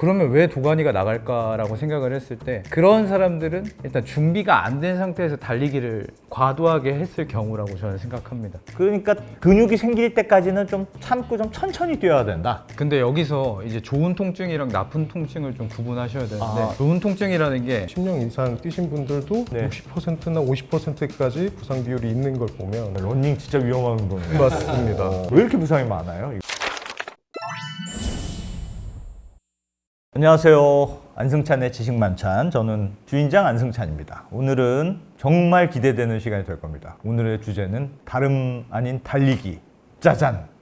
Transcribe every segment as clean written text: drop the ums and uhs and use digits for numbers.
그러면 왜 도가니가 나갈까라고 생각을 했을 때 그런 사람들은 일단 준비가 안 된 상태에서 달리기를 과도하게 했을 경우라고 저는 생각합니다. 그러니까 근육이 생길 때까지는 좀 참고 좀 천천히 뛰어야 된다. 근데 여기서 이제 좋은 통증이랑 나쁜 통증을 좀 구분하셔야 되는데 아. 좋은 통증이라는 게 10년 이상 뛰신 분들도 네. 60%나 50%까지 부상 비율이 있는 걸 보면 러닝 진짜 위험한 운동이에요. 맞습니다. 왜 이렇게 부상이 많아요? 안녕하세요. 안승찬의 지식만찬. 저는 주인장 안승찬입니다. 오늘은 정말 기대되는 시간이 될 겁니다. 오늘의 주제는 다름 아닌 달리기. 짜잔!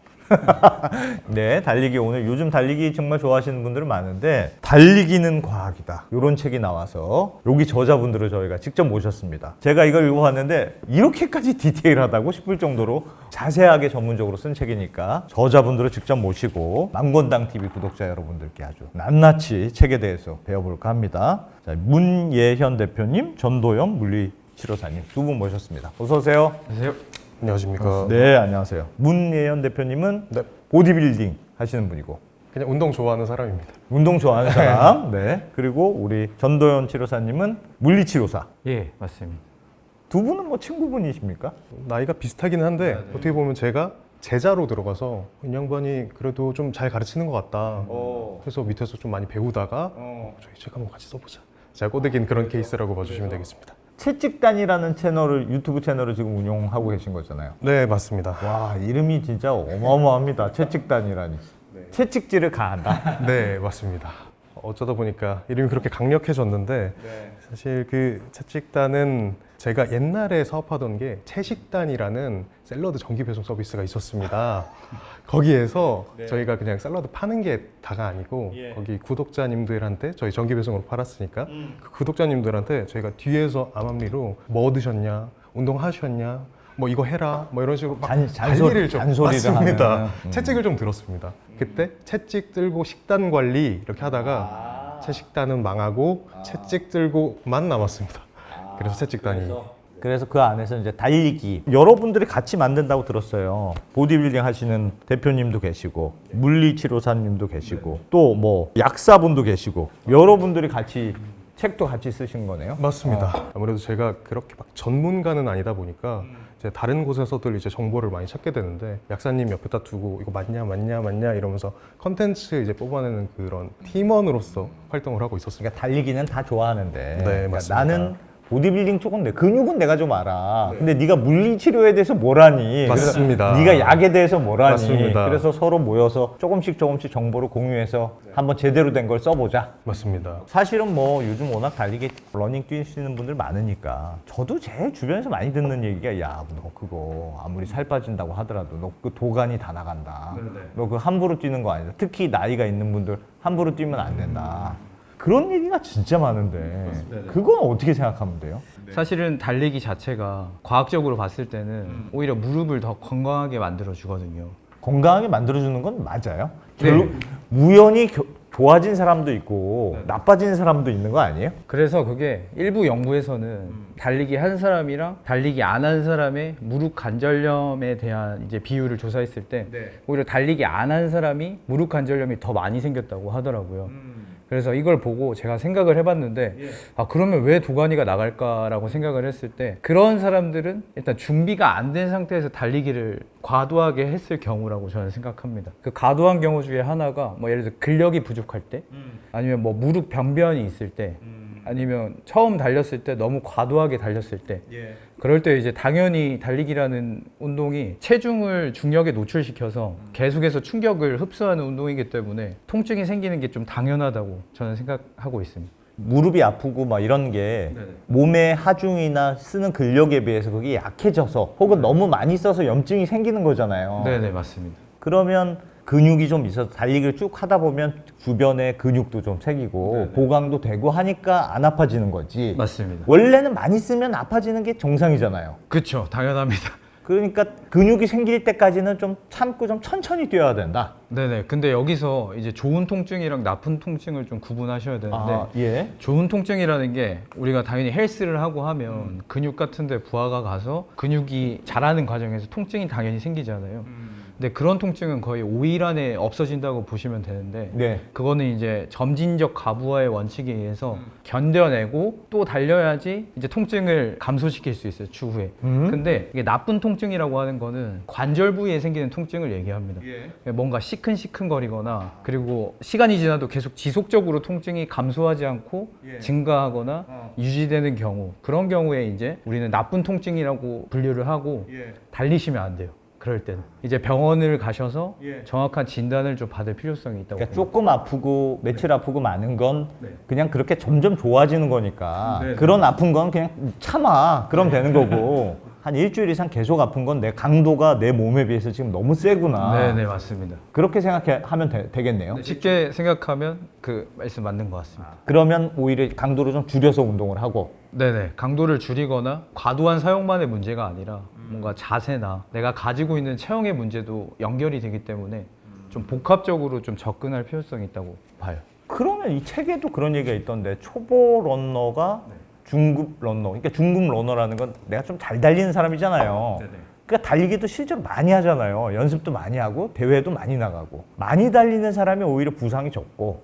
네, 달리기. 오늘 요즘 달리기 정말 좋아하시는 분들은 많은데 달리기는 과학이다. 이런 책이 나와서 여기 저자분들을 저희가 직접 모셨습니다. 제가 이걸 읽어봤는데 이렇게까지 디테일하다고 싶을 정도로 자세하게 전문적으로 쓴 책이니까 저자분들을 직접 모시고 망건당TV 구독자 여러분들께 아주 낱낱이 책에 대해서 배워볼까 합니다. 자, 문예현 대표님, 전도영 물리치료사님 두 분 모셨습니다. 어서 오세요. 안녕하세요. 안녕하십니까. 네, 안녕하세요. 문예현 대표님은 네. 보디빌딩 하시는 분이고 그냥 운동 좋아하는 사람입니다. 운동 좋아하는 사람. 네. 그리고 우리 전도연 치료사님은 물리치료사. 예, 맞습니다. 두 분은 뭐 친구분이십니까? 나이가 비슷하긴 한데 어떻게 보면 제가 제자로 들어가서 이 양반이 그래도 좀 잘 가르치는 것 같다. 그래서 밑에서 좀 많이 배우다가 저희 책 한번 같이 써보자. 제가 꼬드긴 그런 케이스라고 봐주시면 되겠습니다. 채찍단이라는 채널을 유튜브 채널을 지금 운영하고 계신 거잖아요. 네, 맞습니다. 와, 이름이 진짜 어마어마합니다. 채찍단이라니. 채찍질을 가한다. 네, 맞습니다. 어쩌다 보니까 이름이 그렇게 강력해졌는데 사실 그 채찍단은 제가 옛날에 사업하던 게 채식단이라는 샐러드 정기 배송 서비스가 있었습니다. 거기에서 저희가 그냥 샐러드 파는 게 다가 아니고 거기 구독자님들한테 저희 정기 배송으로 팔았으니까 그 구독자님들한테 저희가 뒤에서 암암리로 뭐 드셨냐, 운동하셨냐, 뭐 이거 해라, 뭐 이런 식으로 막 관리를 좀 잔소리를 맞습니다. 하는. 채찍을 좀 들었습니다. 그때 채찍 들고 식단 관리 이렇게 하다가 채식단은 망하고 채찍 들고만 남았습니다. 그래서 채찍단이 그래서 그 안에서 이제 달리기 여러분들이 같이 만든다고 들었어요. 보디빌딩 하시는 대표님도 계시고 물리치료사님도 계시고 또 뭐 약사분도 계시고 여러분들이 같이 책도 같이 쓰신 거네요. 맞습니다. 아무래도 제가 그렇게 막 전문가는 아니다 보니까 이제 다른 곳에서들 이제 정보를 많이 찾게 되는데 약사님 옆에다 두고 이거 맞냐 이러면서 컨텐츠 이제 뽑아내는 그런 팀원으로서 활동을 하고 있었습니다. 그러니까 달리기는 다 좋아하는데 그러니까 맞습니다. 나는 보디빌딩 쪽은 근육은 내가 좀 알아. 근데 네가 물리치료에 대해서 뭘 아니? 맞습니다. 네가 약에 대해서 뭘 아니? 맞습니다. 그래서 서로 모여서 조금씩 정보를 공유해서 한번 제대로 된 걸 써보자. 맞습니다. 사실은 뭐 요즘 워낙 달리기 러닝 뛰시는 분들 많으니까 저도 제 주변에서 많이 듣는 얘기가 야, 너 그거 아무리 살 빠진다고 하더라도 너 그 도가니 다 나간다. 너 그 함부로 뛰는 거 아니다. 특히 나이가 있는 분들 함부로 뛰면 안 된다. 그런 얘기가 진짜 많은데 그건 어떻게 생각하면 돼요? 사실은 달리기 자체가 과학적으로 봤을 때는 오히려 무릎을 더 건강하게 만들어 주거든요. 건강하게 만들어주는 건 맞아요? 네. 결국 우연히 좋아진 사람도 있고 나빠진 사람도 있는 거 아니에요? 그래서 그게 일부 연구에서는 달리기 한 사람이랑 달리기 안 한 사람의 무릎 관절염에 대한 이제 비율을 조사했을 때 오히려 달리기 안 한 사람이 무릎 관절염이 더 많이 생겼다고 하더라고요. 그래서 이걸 보고 제가 생각을 해봤는데 아 그러면 왜 도가니가 나갈까라고 생각을 했을 때 그런 사람들은 일단 준비가 안 된 상태에서 달리기를 과도하게 했을 경우라고 저는 생각합니다. 그 과도한 경우 중에 하나가 뭐 예를 들어 근력이 부족할 때 아니면 뭐 무릎 병변이 있을 때 아니면 처음 달렸을 때 너무 과도하게 달렸을 때 그럴 때 이제 당연히 달리기라는 운동이 체중을 중력에 노출시켜서 계속해서 충격을 흡수하는 운동이기 때문에 통증이 생기는 게 좀 당연하다고 저는 생각하고 있습니다. 무릎이 아프고 막 이런 게 몸의 하중이나 쓰는 근력에 비해서 그게 약해져서 혹은 너무 많이 써서 염증이 생기는 거잖아요. 네네 맞습니다. 그러면 근육이 좀 있어서 달리기를 쭉 하다 보면 주변에 근육도 좀 생기고 보강도 되고 하니까 안 아파지는 거지. 맞습니다. 원래는 많이 쓰면 아파지는 게 정상이잖아요. 그렇죠. 당연합니다. 그러니까 근육이 생길 때까지는 좀 참고 좀 천천히 뛰어야 된다. 네네. 근데 여기서 이제 좋은 통증이랑 나쁜 통증을 좀 구분하셔야 되는데 예. 좋은 통증이라는 게 우리가 당연히 헬스를 하고 하면 근육 같은 데 부하가 가서 근육이 자라는 과정에서 통증이 당연히 생기잖아요. 근데 그런 통증은 거의 5일 안에 없어진다고 보시면 되는데 네. 그거는 이제 점진적 가부화의 원칙에 의해서 견뎌내고 또 달려야지 이제 통증을 감소시킬 수 있어요, 추후에. 근데 이게 나쁜 통증이라고 하는 거는 관절 부위에 생기는 통증을 얘기합니다. 뭔가 시큰시큰거리거나 그리고 시간이 지나도 계속 지속적으로 통증이 감소하지 않고 증가하거나 유지되는 경우, 그런 경우에 이제 우리는 나쁜 통증이라고 분류를 하고 달리시면 안 돼요. 그럴 때는 이제 병원을 가셔서 정확한 진단을 좀 받을 필요성이 있다고 그러니까 봅니다. 조금 아프고 며칠 아프고 많은 건 네. 그냥 그렇게 점점 좋아지는 거니까 네, 그런 아픈 건 그냥 참아. 그럼 되는 거고 한 일주일 이상 계속 아픈 건 내 강도가 내 몸에 비해서 지금 너무 세구나. 네네 맞습니다. 그렇게 생각하면 되겠네요. 쉽게 생각하면 그 말씀 맞는 것 같습니다. 그러면 오히려 강도를 좀 줄여서 운동을 하고. 네네 강도를 줄이거나 과도한 사용만의 문제가 아니라 뭔가 자세나 내가 가지고 있는 체형의 문제도 연결이 되기 때문에 좀 복합적으로 좀 접근할 필요성이 있다고 봐요. 그러면 이 책에도 그런 얘기가 있던데 초보 런너가 중급 런너, 그러니까 중급 러너라는 건 내가 좀 잘 달리는 사람이잖아요. 네네. 그러니까 달리기도 실제로 많이 하잖아요. 연습도 많이 하고 대회도 많이 나가고. 많이 달리는 사람이 오히려 부상이 적고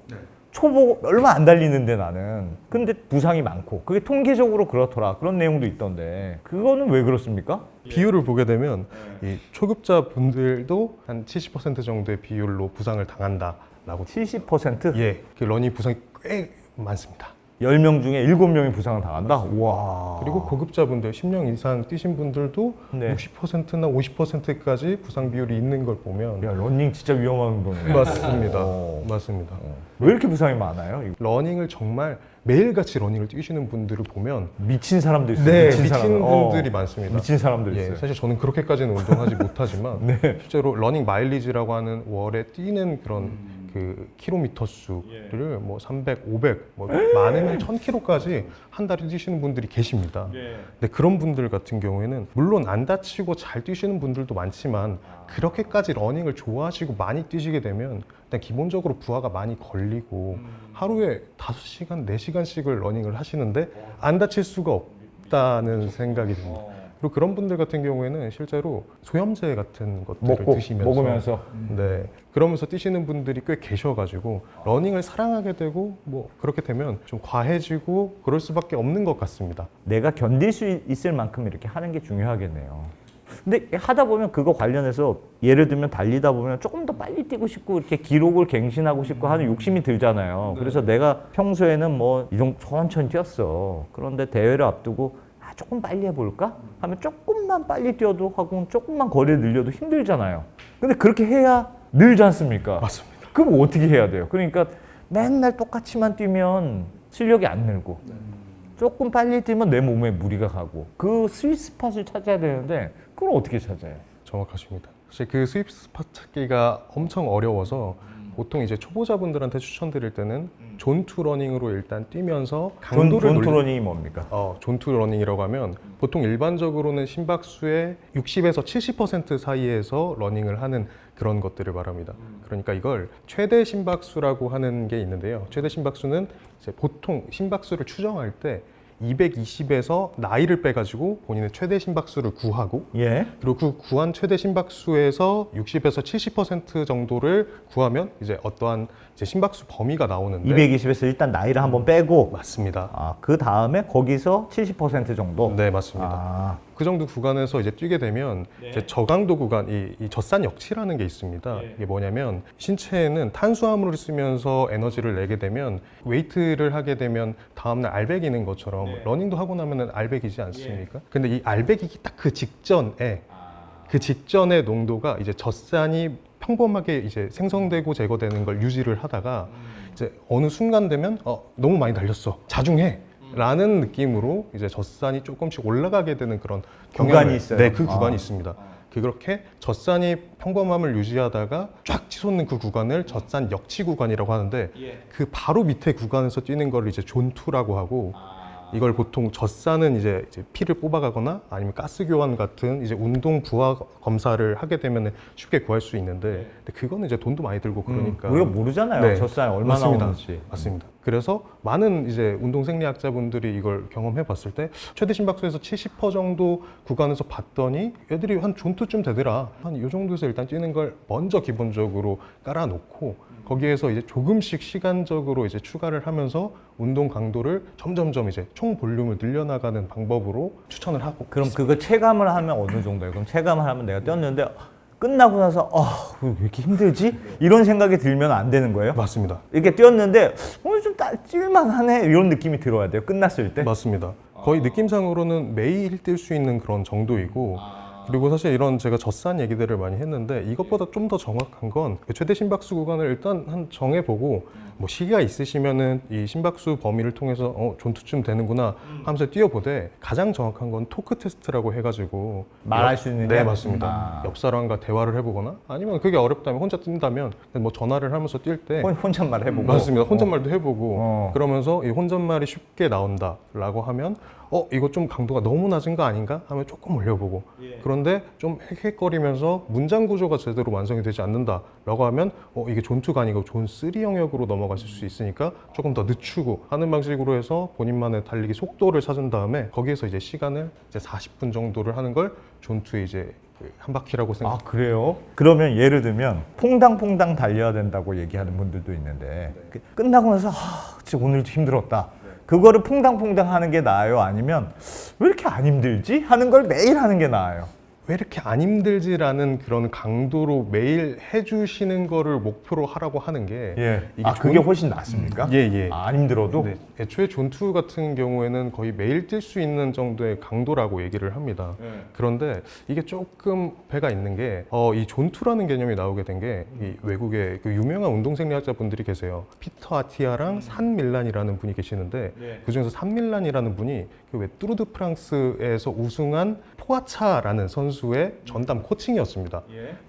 초보 얼마 안 달리는데 나는 근데 부상이 많고 그게 통계적으로 그렇더라. 그런 내용도 있던데 그거는 왜 그렇습니까? 비율을 보게 되면 이 초급자 분들도 한 70% 정도의 비율로 부상을 당한다라고. 70%? 예, 그 러닝 부상이 꽤 많습니다. 10명 중에 7명이 부상을 당한다? 와. 그리고 고급자분들 10년 이상 뛰신 분들도 네. 60%나 50%까지 부상 비율이 있는 걸 보면 야, 러닝 진짜 위험한 운동이네. 맞습니다. 어. 맞습니다. 왜 이렇게 부상이 많아요? 이거? 러닝을 정말 매일같이 러닝을 뛰시는 분들을 보면 미친 사람도 있어요. 네, 미친 사람. 분들이 많습니다. 미친 사람도 예, 있어요. 사실 저는 그렇게까지는 운동하지 못하지만 네. 실제로 러닝 마일리지라고 하는 월에 뛰는 그런 그 킬로미터 수를 뭐 300, 500, 뭐 많으면 1000km까지 한 달에 뛰시는 분들이 계십니다. 근데 그런 분들 같은 경우에는 물론 안 다치고 잘 뛰시는 분들도 많지만 그렇게까지 러닝을 좋아하시고 많이 뛰시게 되면 일단 기본적으로 부하가 많이 걸리고 하루에 5시간, 4시간씩을 러닝을 하시는데 안 다칠 수가 없다는 생각이 듭니다. 그리고 그런 분들 같은 경우에는 실제로 소염제 같은 것들을 드시면서 먹으면서. 네, 그러면서 뛰시는 분들이 꽤 계셔가지고 러닝을 사랑하게 되고 뭐 그렇게 되면 좀 과해지고 그럴 수밖에 없는 것 같습니다. 내가 견딜 수 있을 만큼 이렇게 하는 게 중요하겠네요. 근데 하다 보면 그거 관련해서 예를 들면 달리다 보면 조금 더 빨리 뛰고 싶고 이렇게 기록을 갱신하고 싶고 하는 욕심이 들잖아요. 그래서 내가 평소에는 뭐 이 정도 천천히 뛰었어. 그런데 대회를 앞두고 조금 빨리 해볼까? 하면 조금만 빨리 뛰어도 하고 조금만 거리를 늘려도 힘들잖아요. 근데 그렇게 해야 늘지 않습니까? 맞습니다. 그럼 어떻게 해야 돼요? 그러니까 맨날 똑같이만 뛰면 실력이 안 늘고 조금 빨리 뛰면 내 몸에 무리가 가고 그 스윗 스팟을 찾아야 되는데 그걸 어떻게 찾아요? 정확하십니다. 사실 그 스윕 스팟 찾기가 엄청 어려워서 보통 이제 초보자분들한테 추천드릴 때는 존투 러닝으로 일단 뛰면서 강도를 존투 러닝이 뭡니까? 존투 러닝이라고 하면 보통 일반적으로는 심박수의 60에서 70% 사이에서 러닝을 하는 그런 것들을 말합니다. 그러니까 이걸 최대 심박수라고 하는 게 있는데요. 최대 심박수는 이제 보통 심박수를 추정할 때 220에서 나이를 빼가지고 본인의 최대 심박수를 구하고 예. 그리고 그 구한 최대 심박수에서 60에서 70% 정도를 구하면 이제 어떠한 이제 심박수 범위가 나오는데 220에서 일단 나이를 한번 빼고 맞습니다. 그 다음에 거기서 70% 정도? 네, 맞습니다. 아, 그 정도 구간에서 이제 뛰게 되면 이제 저강도 구간, 이 젖산 역치라는 게 있습니다. 이게 뭐냐면 신체에는 탄수화물을 쓰면서 에너지를 내게 되면 웨이트를 하게 되면 다음날 알배기는 것처럼 러닝도 하고 나면은 알배기지 않습니까? 근데 이 알배기기 딱 그 직전의 농도가 이제 젖산이 평범하게 이제 생성되고 제거되는 걸 유지를 하다가 이제 어느 순간 되면 너무 많이 달렸어. 자중해. 라는 느낌으로 이제 젖산이 조금씩 올라가게 되는 그런 구간이 있어요? 네, 그 구간이 있습니다. 그렇게 젖산이 평범함을 유지하다가 쫙 치솟는 그 구간을 젖산 역치 구간이라고 하는데 그 바로 밑에 구간에서 뛰는 걸 이제 존투라고 하고 이걸 보통 젖산은 이제 피를 뽑아가거나 아니면 가스 교환 같은 이제 운동 부하 검사를 하게 되면 쉽게 구할 수 있는데 근데 그거는 이제 돈도 많이 들고 그러니까 우리가 모르잖아요. 네, 젖산이 얼마나 맞습니다. 나오는지. 맞습니다. 그래서 많은 이제 운동 생리학자분들이 이걸 경험해 봤을 때 최대 심박수에서 70% 정도 구간에서 봤더니 애들이 한 존투쯤 되더라. 한 이 정도에서 일단 뛰는 걸 먼저 기본적으로 깔아놓고 거기에서 이제 조금씩 시간적으로 이제 추가를 하면서 운동 강도를 점점점 이제 총 볼륨을 늘려나가는 방법으로 추천을 하고 그럼 그거 체감을 하면 어느 정도예요? 그럼 체감을 하면 내가 뛰었는데 끝나고 나서 왜 이렇게 힘들지? 이런 생각이 들면 안 되는 거예요? 맞습니다. 이렇게 뛰었는데 오늘 좀 찔만하네 이런 느낌이 들어야 돼요. 끝났을 때? 맞습니다. 거의 느낌상으로는 매일 뛸 수 있는 그런 정도이고 그리고 사실 이런 제가 젖산 얘기들을 많이 했는데 이것보다 좀 더 정확한 건 그 최대 심박수 구간을 일단 한 정해보고 뭐 시기가 있으시면은 이 심박수 범위를 통해서 존투쯤 되는구나 하면서 뛰어보되 가장 정확한 건 토크 테스트라고 해가지고 말할 수 있는 네 게? 맞습니다. 옆 사람과 대화를 해보거나 아니면 그게 어렵다면 혼자 뛴다면 뭐 전화를 하면서 뛸 때 혼잣말 해보고 맞습니다. 혼잣말도 해보고 어. 그러면서 이 혼잣말이 쉽게 나온다라고 하면 이거 좀 강도가 너무 낮은 거 아닌가 하면 조금 올려보고 그런데 좀 헥헥거리면서 문장 구조가 제대로 완성이 되지 않는다라고 하면 이게 존2가 아니고 존3 영역으로 넘어가실 수 있으니까 조금 더 늦추고 하는 방식으로 해서 본인만의 달리기 속도를 찾은 다음에 거기에서 이제 시간을 이제 40분 정도를 하는 걸 존2의 이제 한 바퀴라고 생각. 그래요? 그러면 예를 들면 퐁당퐁당 달려야 된다고 얘기하는 분들도 있는데 끝나고 나서 진짜 오늘도 힘들었다. 그거를 퐁당퐁당 하는 게 나아요? 아니면 왜 이렇게 안 힘들지? 하는 걸 매일 하는 게 나아요? 왜 이렇게 안 힘들지라는 그런 강도로 매일 해주시는 거를 목표로 하라고 하는 게 이게 그게 훨씬 낫습니까? 예. 안 힘들어도? 네. 애초에 존2 같은 경우에는 거의 매일 뛸 수 있는 정도의 강도라고 얘기를 합니다. 그런데 이게 조금 배가 있는 게 이 존2라는 개념이 나오게 된 게 이 외국의 그 유명한 운동생리학자 분들이 계세요. 피터 아티아랑 산 밀란이라는 분이 계시는데 그중에서 산 밀란이라는 분이 그 왜 뚜르드 프랑스에서 우승한 포아차라는 선수의 전담 코칭이었습니다.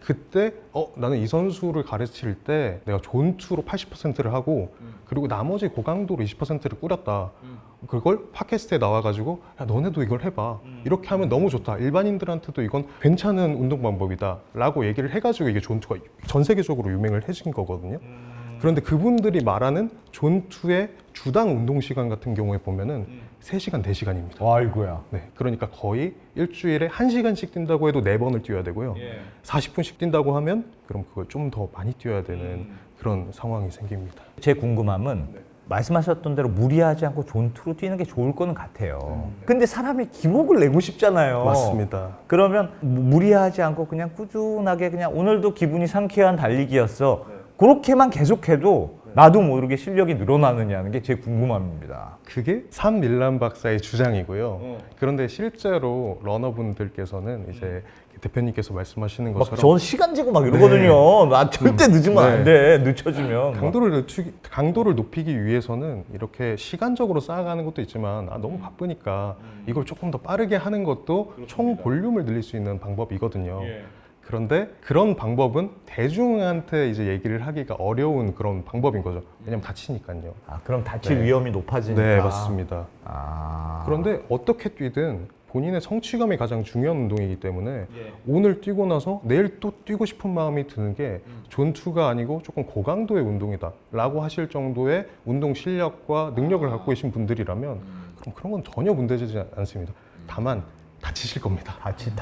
그때 나는 이 선수를 가르칠 때 내가 존2로 80%를 하고 그리고 나머지 고강도로 20%를 꾸렸다. 그걸 팟캐스트에 나와가지고 야 너네도 이걸 해봐. 이렇게 하면 너무 좋다. 일반인들한테도 이건 괜찮은 운동 방법이다 라고 얘기를 해가지고 이게 존2가 전 세계적으로 유명을 해진 거거든요. 그런데 그분들이 말하는 존2의 주당 운동 시간 같은 경우에 보면은 3시간, 4시간입니다. 아이고야. 네, 그러니까 거의 일주일에 1시간씩 뛴다고 해도 4번을 뛰어야 되고요. 40분씩 뛴다고 하면 그럼 그걸 좀 더 많이 뛰어야 되는 그런 상황이 생깁니다. 제 궁금함은 말씀하셨던 대로 무리하지 않고 존투로 뛰는 게 좋을 거는 같아요. 근데 사람이 기록을 내고 싶잖아요. 맞습니다. 그러면 무리하지 않고 그냥 꾸준하게 그냥 오늘도 기분이 상쾌한 달리기였어. 그렇게만 계속해도 나도 모르게 실력이 늘어나느냐는 게 제 궁금함입니다. 그게 산 밀란 박사의 주장이고요. 그런데 실제로 러너분들께서는 이제 대표님께서 말씀하시는 막 것처럼 전 시간 재고 막 이러거든요. 나 절대 늦으면 안 돼. 늦춰지면. 강도를 높이기 위해서는 이렇게 시간적으로 쌓아가는 것도 있지만 너무 바쁘니까 이걸 조금 더 빠르게 하는 것도 총 볼륨을 늘릴 수 있는 방법이거든요. 그런데 그런 방법은 대중한테 이제 얘기를 하기가 어려운 그런 방법인 거죠. 왜냐면 다치니까요. 그럼 다칠 위험이 높아지니까. 네, 맞습니다. 그런데 어떻게 뛰든 본인의 성취감이 가장 중요한 운동이기 때문에 오늘 뛰고 나서 내일 또 뛰고 싶은 마음이 드는 게 존투가 아니고 조금 고강도의 운동이다 라고 하실 정도의 운동 실력과 능력을 갖고 계신 분들이라면 그럼 그런 건 전혀 문제되지 않습니다. 다만 다치실 겁니다.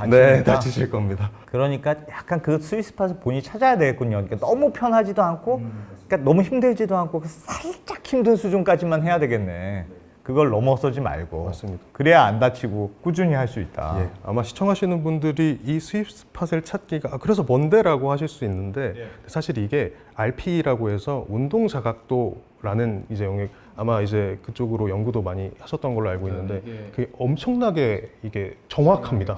네, 다치실 겁니다. 그러니까 약간 그 스위스팟을 본인이 찾아야 되겠군요. 그러니까 너무 편하지도 않고, 그러니까 너무 힘들지도 않고 살짝 힘든 수준까지만 해야 되겠네. 그걸 넘어서지 말고. 맞습니다. 그래야 안 다치고 꾸준히 할 수 있다. 예, 아마 시청하시는 분들이 이 스윗스팟을 찾기가 그래서 뭔데라고 하실 수 있는데 사실 이게 RP라고 해서 운동 자각도라는 이제 영역 아마 이제 그쪽으로 연구도 많이 하셨던 걸로 알고 있는데 그게 엄청나게 이게 정확합니다.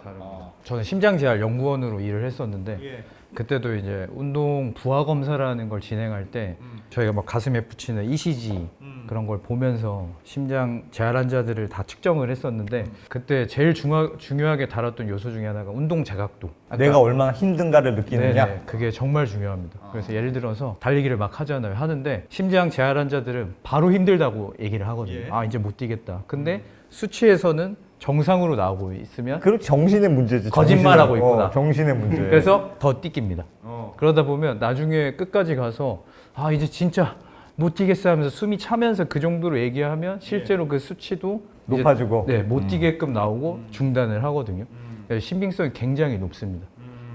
저는 심장재활 연구원으로 일을 했었는데 그때도 이제 운동 부하 검사라는 걸 진행할 때 저희가 막 가슴에 붙이는 ECG 그런 걸 보면서 심장 재활 환자들을 다 측정을 했었는데 그때 제일 중요하게 다뤘던 요소 중에 하나가 운동 자각도. 내가 얼마나 힘든가를 느끼느냐. 네네, 그게 정말 중요합니다. 그래서 예를 들어서 달리기를 막 하잖아요. 하는데 심장 재활 환자들은 바로 힘들다고 얘기를 하거든요. 이제 못 뛰겠다. 근데 수치에서는 정상으로 나오고 있으면 그리고 정신의 문제지. 거짓말하고 있구나. 정신의 문제. 그래서 더 띠깁니다. 그러다 보면 나중에 끝까지 가서 이제 진짜 못 뛰겠어 하면서 숨이 차면서 그 정도로 얘기하면 실제로 그 수치도 이제 높아지고. 네, 못 뛰게끔 나오고 중단을 하거든요. 네, 신빙성이 굉장히 높습니다.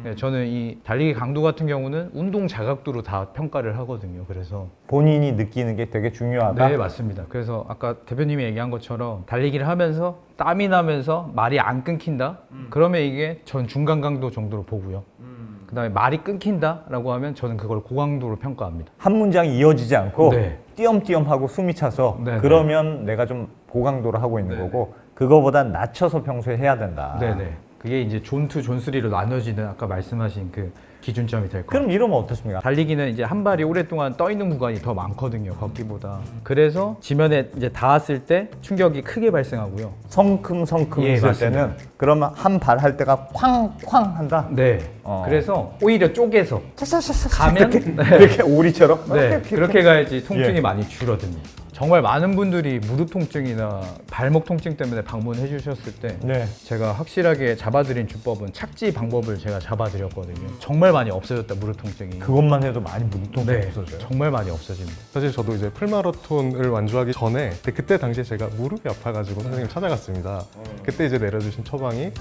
네, 저는 이 달리기 강도 같은 경우는 운동 자각도로 다 평가를 하거든요. 그래서 본인이 느끼는 게 되게 중요하다. 네, 맞습니다. 그래서 아까 대표님이 얘기한 것처럼 달리기를 하면서 땀이 나면서 말이 안 끊긴다? 그러면 이게 전 중간 강도 정도로 보고요. 그다음에 말이 끊긴다라고 하면 저는 그걸 고강도로 평가합니다. 한 문장이 이어지지 않고 네. 띄엄띄엄하고 숨이 차서 네, 그러면 내가 좀 고강도로 하고 있는 네, 거고 그거보다 낮춰서 평소에 해야 된다. 네네. 그게 이제 존 2, 존 3로 나눠지는 아까 말씀하신 그 기준점이 될 거예요. 그럼 이러면 어떻습니까? 달리기는 이제 한 발이 오랫동안 떠 있는 구간이 더 많거든요, 걷기보다. 그래서 지면에 이제 닿았을 때 충격이 크게 발생하고요. 성큼성큼 예, 있을 맞습니다. 때는 그러면 한 발 할 때가 쾅쾅 한다. 네. 어. 그래서 오히려 쪼개서 가면 이렇게, 네. 이렇게 오리처럼 네, 그렇게 가야지 통증이 예. 많이 줄어듭니다. 정말 많은 분들이 무릎 통증이나 발목 통증 때문에 방문해 주셨을 때 네. 제가 확실하게 잡아드린 주법은 착지 방법을 제가 잡아드렸거든요. 정말 많이 없어졌다, 무릎 통증이. 그것만 해도 많이 무통증 네, 없어져요. 정말 많이 없어집니다. 사실 저도 이제 풀마라톤을 완주하기 전에 그때 당시에 제가 무릎이 아파가지고 선생님 찾아갔습니다. 그때 이제 내려주신 처방이